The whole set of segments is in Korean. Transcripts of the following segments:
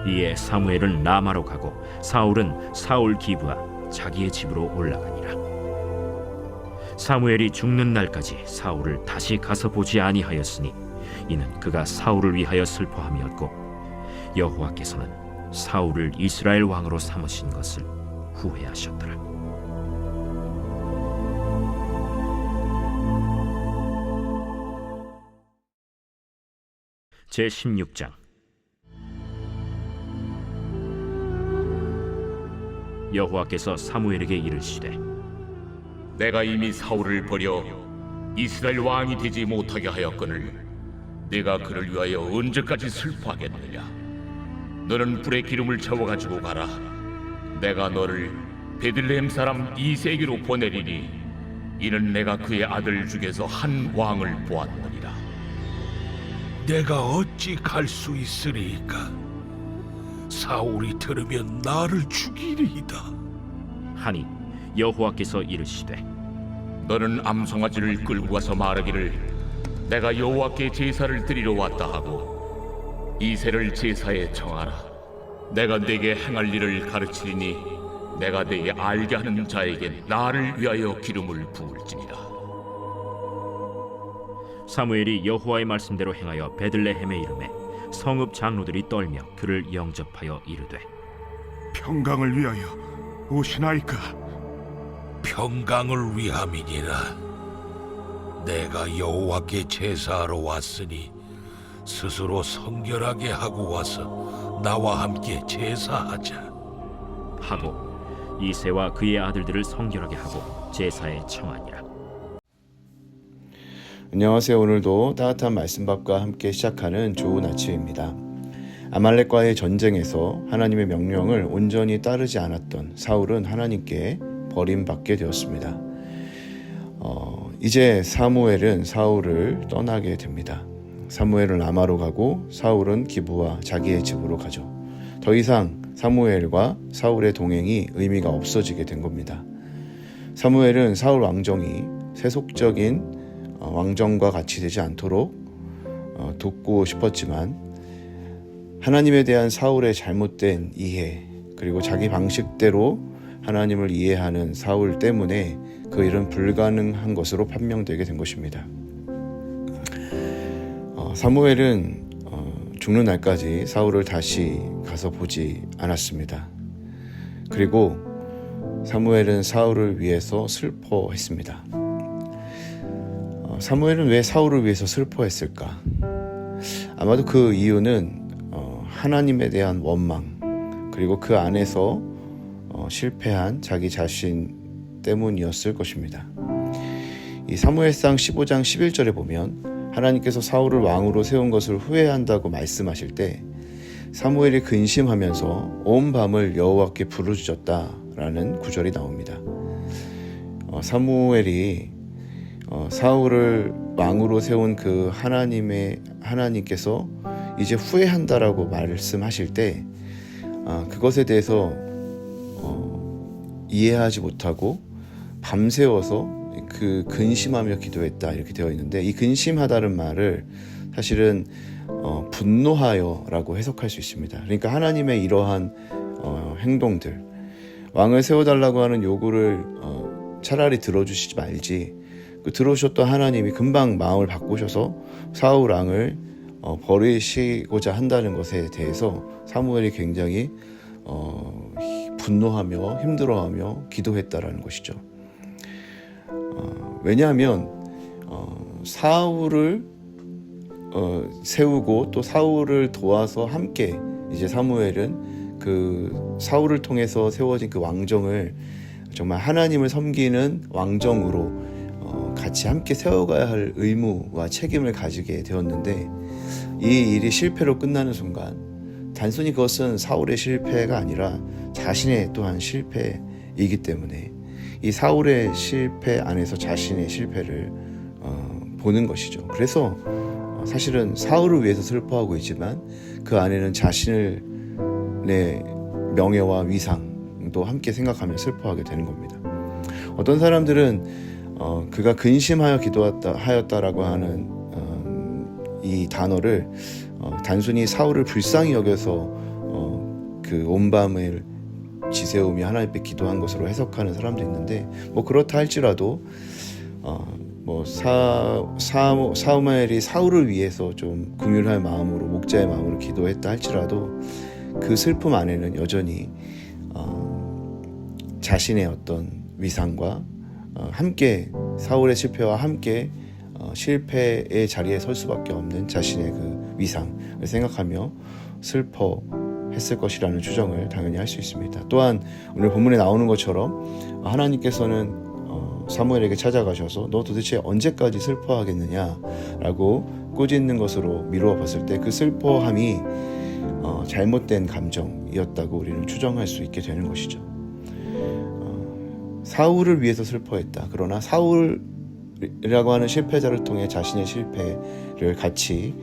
이에 사무엘은 라마로 가고 사울은 사울 기브와 자기의 집으로 올라가니라. 사무엘이 죽는 날까지 사울을 다시 가서 보지 아니하였으니 이는 그가 사울을 위하여 슬퍼함이었고 여호와께서는 사울을 이스라엘 왕으로 삼으신 것을 후회하셨더라. 제16장. 여호와께서 사무엘에게 이르시되 내가 이미 사울을 버려 이스라엘 왕이 되지 못하게 하였거늘 내가 그를 위하여 언제까지 슬퍼하겠느냐. 너는 불에 기름을 채워가지고 가라. 내가 너를 베들레헴 사람 이새에게로 보내리니 이는 내가 그의 아들 중에서 한 왕을 보았느니라. 내가 어찌 갈 수 있으리이까? 사울이 들으면 나를 죽이리이다. 하니 여호와께서 이르시되 너는 암송아지를 끌고 가서 말하기를 내가 여호와께 제사를 드리러 왔다 하고 이새를 제사에 청하라. 내가 네게 행할 일을 가르치리니 내가 네게 알게 하는 자에게 나를 위하여 기름을 부을지니라. 사무엘이 여호와의 말씀대로 행하여 베들레헴에 이르매 성읍 장로들이 떨며 그를 영접하여 이르되 평강을 위하여 오시나이까? 평강을 위함이니라. 내가 여호와께 제사하러 왔으니 스스로 성결하게 하고 와서 나와 함께 제사하자. 하고 이새와 그의 아들들을 성결하게 하고 제사에 청하니라. 안녕하세요. 오늘도 따뜻한 말씀밥과 함께 시작하는 좋은 아침입니다. 아말렉과의 전쟁에서 하나님의 명령을 온전히 따르지 않았던 사울은 하나님께 버림받게 되었습니다. 이제 사무엘은 사울을 떠나게 됩니다. 사무엘은 라마로 가고 사울은 기브와 자기의 집으로 가죠. 더 이상 사무엘과 사울의 동행이 의미가 없어지게 된 겁니다. 사무엘은 사울 왕정이 세속적인 왕정과 같이 되지 않도록 돕고 싶었지만 하나님에 대한 사울의 잘못된 이해 그리고 자기 방식대로 하나님을 이해하는 사울 때문에 그 일은 불가능한 것으로 판명되게 된 것입니다. 사무엘은 죽는 날까지 사울을 다시 가서 보지 않았습니다. 그리고 사무엘은 사울을 위해서 슬퍼했습니다. 사무엘은 왜 사울을 위해서 슬퍼했을까? 아마도 그 이유는 하나님에 대한 원망 그리고 그 안에서 실패한 자기 자신 때문이었을 것입니다. 이 사무엘상 15장 11절에 보면 하나님께서 사울을 왕으로 세운 것을 후회한다고 말씀하실 때 사무엘이 근심하면서 온 밤을 여호와께 부르짖었다라는 구절이 나옵니다. 사무엘이 사울을 왕으로 세운 그 하나님께서 이제 후회한다라고 말씀하실 때 그것에 대해서 이해하지 못하고 밤새워서 그 근심하며 기도했다 이렇게 되어 있는데 이 근심하다는 말을 사실은 분노하여라고 해석할 수 있습니다. 그러니까 하나님의 이러한 행동들 왕을 세워달라고 하는 요구를 차라리 들어주시지 말지 들어오셨던 하나님이 금방 마음을 바꾸셔서 사울 왕을 버리시고자 한다는 것에 대해서 사무엘이 굉장히 분노하며 힘들어하며 기도했다라는 것이죠. 왜냐하면 사울을 세우고 또 사울을 도와서 함께 이제 사무엘은 그 사울을 통해서 세워진 그 왕정을 정말 하나님을 섬기는 왕정으로 같이 함께 세워가야 할 의무와 책임을 가지게 되었는데 이 일이 실패로 끝나는 순간 단순히 그것은 사울의 실패가 아니라 자신의 또한 실패이기 때문에 이 사울의 실패 안에서 자신의 실패를 보는 것이죠. 그래서 사실은 사울을 위해서 슬퍼하고 있지만 그 안에는 자신의 명예와 위상도 함께 생각하며 슬퍼하게 되는 겁니다. 어떤 사람들은 그가 근심하여 기도하였다라고 하는 이 단어를 단순히 사울을 불쌍히 여겨서 그 온 밤을 지새우며 하나님께 기도한 것으로 해석하는 사람도 있는데 뭐 그렇다 할지라도 뭐 사무엘이 사울을 위해서 좀 긍휼할 마음으로 목자의 마음으로 기도했다 할지라도 그 슬픔 안에는 여전히 자신의 어떤 위상과 함께 사울의 실패와 함께 실패의 자리에 설 수밖에 없는 자신의 그 위상을 생각하며 슬퍼했을 것이라는 추정을 당연히 할 수 있습니다. 또한 오늘 본문에 나오는 것처럼 하나님께서는 사무엘에게 찾아가셔서 너 도대체 언제까지 슬퍼하겠느냐라고 꾸짖는 것으로 미루어 봤을 때 그 슬퍼함이 잘못된 감정이었다고 우리는 추정할 수 있게 되는 것이죠. 사울을 위해서 슬퍼했다. 그러나 사울이라고 하는 실패자를 통해 자신의 실패를 같이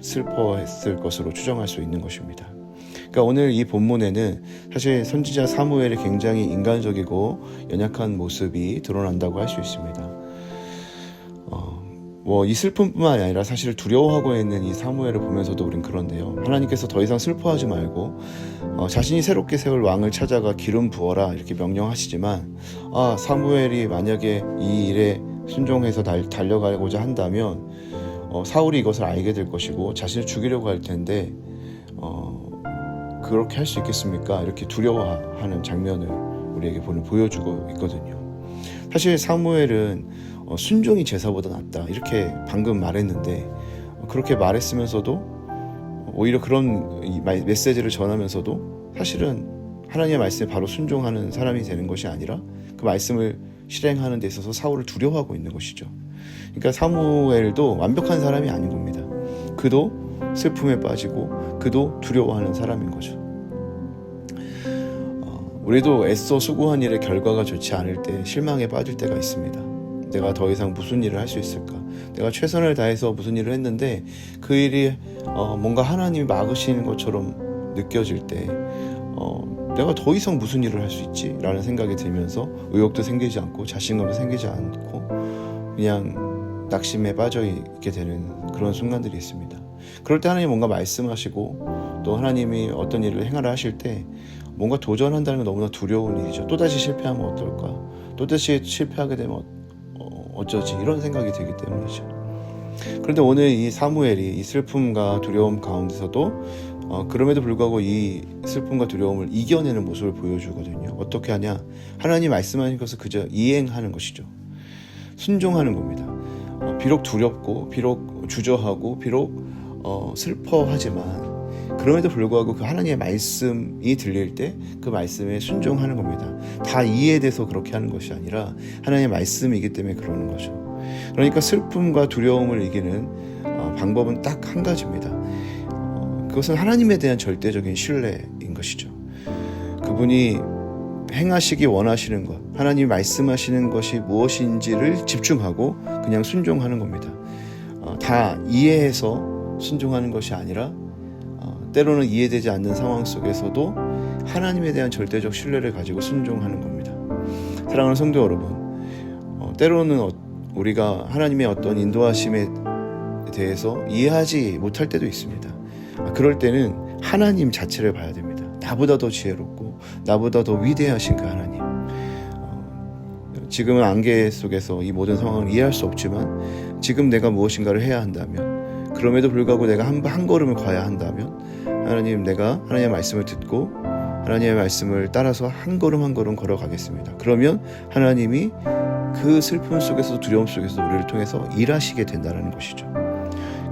슬퍼했을 것으로 추정할 수 있는 것입니다. 그러니까 오늘 이 본문에는 사실 선지자 사무엘의 굉장히 인간적이고 연약한 모습이 드러난다고 할 수 있습니다. 뭐 이 슬픔뿐만 아니라 사실 두려워하고 있는 이 사무엘을 보면서도 우린 그런데요. 하나님께서 더 이상 슬퍼하지 말고 자신이 새롭게 세울 왕을 찾아가 기름 부어라 이렇게 명령하시지만 사무엘이 만약에 이 일에 순종해서 달려가고자 한다면 사울이 이것을 알게 될 것이고 자신을 죽이려고 할 텐데 그렇게 할 수 있겠습니까? 이렇게 두려워하는 장면을 우리에게 보여주고 있거든요. 사실 사무엘은 순종이 제사보다 낫다 이렇게 방금 말했는데 그렇게 말했으면서도 오히려 그런 메시지를 전하면서도 사실은 하나님의 말씀에 바로 순종하는 사람이 되는 것이 아니라 그 말씀을 실행하는 데 있어서 사울을 두려워하고 있는 것이죠. 그러니까 사무엘도 완벽한 사람이 아닌 겁니다. 그도 슬픔에 빠지고 그도 두려워하는 사람인 거죠. 우리도 애써 수고한 일의 결과가 좋지 않을 때 실망에 빠질 때가 있습니다. 내가 더 이상 무슨 일을 할 수 있을까? 내가 최선을 다해서 무슨 일을 했는데 그 일이 뭔가 하나님이 막으시는 것처럼 느껴질 때 내가 더 이상 무슨 일을 할 수 있지? 라는 생각이 들면서 의욕도 생기지 않고 자신감도 생기지 않고 그냥 낙심에 빠져 있게 되는 그런 순간들이 있습니다. 그럴 때 하나님이 뭔가 말씀하시고 또 하나님이 어떤 일을 행하라 하실 때 뭔가 도전한다는 건 너무나 두려운 일이죠. 또다시 실패하면 어떨까? 또다시 실패하게 되면 어쩌지? 이런 생각이 들기 때문이죠. 그런데 오늘 이 사무엘이 이 슬픔과 두려움 가운데서도 그럼에도 불구하고 이 슬픔과 두려움을 이겨내는 모습을 보여주거든요. 어떻게 하냐? 하나님 말씀하신 것을 그저 이행하는 것이죠. 순종하는 겁니다. 비록 두렵고 비록 주저하고 비록 슬퍼하지만 그럼에도 불구하고 그 하나님의 말씀이 들릴 때 그 말씀에 순종하는 겁니다. 다 이해돼서 그렇게 하는 것이 아니라 하나님의 말씀이기 때문에 그러는 거죠. 그러니까 슬픔과 두려움을 이기는 방법은 딱 한 가지입니다. 그것은 하나님에 대한 절대적인 신뢰인 것이죠. 그분이 행하시기 원하시는 것, 하나님이 말씀하시는 것이 무엇인지를 집중하고 그냥 순종하는 겁니다. 다 이해해서 순종하는 것이 아니라 때로는 이해되지 않는 상황 속에서도 하나님에 대한 절대적 신뢰를 가지고 순종하는 겁니다. 사랑하는 성도 여러분, 때로는 우리가 하나님의 어떤 인도하심에 대해서 이해하지 못할 때도 있습니다. 그럴 때는 하나님 자체를 봐야 됩니다. 나보다 더 지혜롭고 나보다 더 위대하신 그 하나님. 지금은 안개 속에서 이 모든 상황을 이해할 수 없지만 지금 내가 무엇인가를 해야 한다면, 그럼에도 불구하고 내가 한 걸음을 가야 한다면 하나님, 내가 하나님의 말씀을 듣고 하나님의 말씀을 따라서 한 걸음 한 걸음 걸어가겠습니다. 그러면 하나님이 그 슬픔 속에서도 두려움 속에서도 우리를 통해서 일하시게 된다는 것이죠.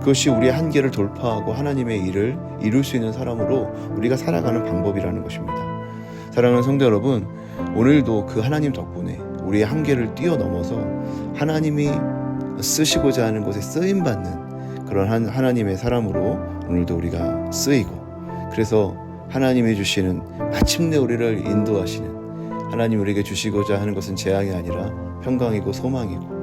그것이 우리의 한계를 돌파하고 하나님의 일을 이룰 수 있는 사람으로 우리가 살아가는 방법이라는 것입니다. 사랑하는 성도 여러분, 오늘도 그 하나님 덕분에 우리의 한계를 뛰어넘어서 하나님이 쓰시고자 하는 곳에 쓰임받는 그런 하나님의 사람으로 오늘도 우리가 쓰이고, 그래서 하나님이 주시는 마침내 우리를 인도하시는, 하나님 우리에게 주시고자 하는 것은 재앙이 아니라 평강이고 소망이고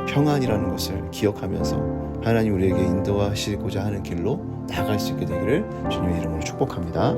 평안이라는 것을 기억하면서 하나님 우리에게 인도하시고자 하는 길로 나아갈 수 있게 되기를 주님의 이름으로 축복합니다.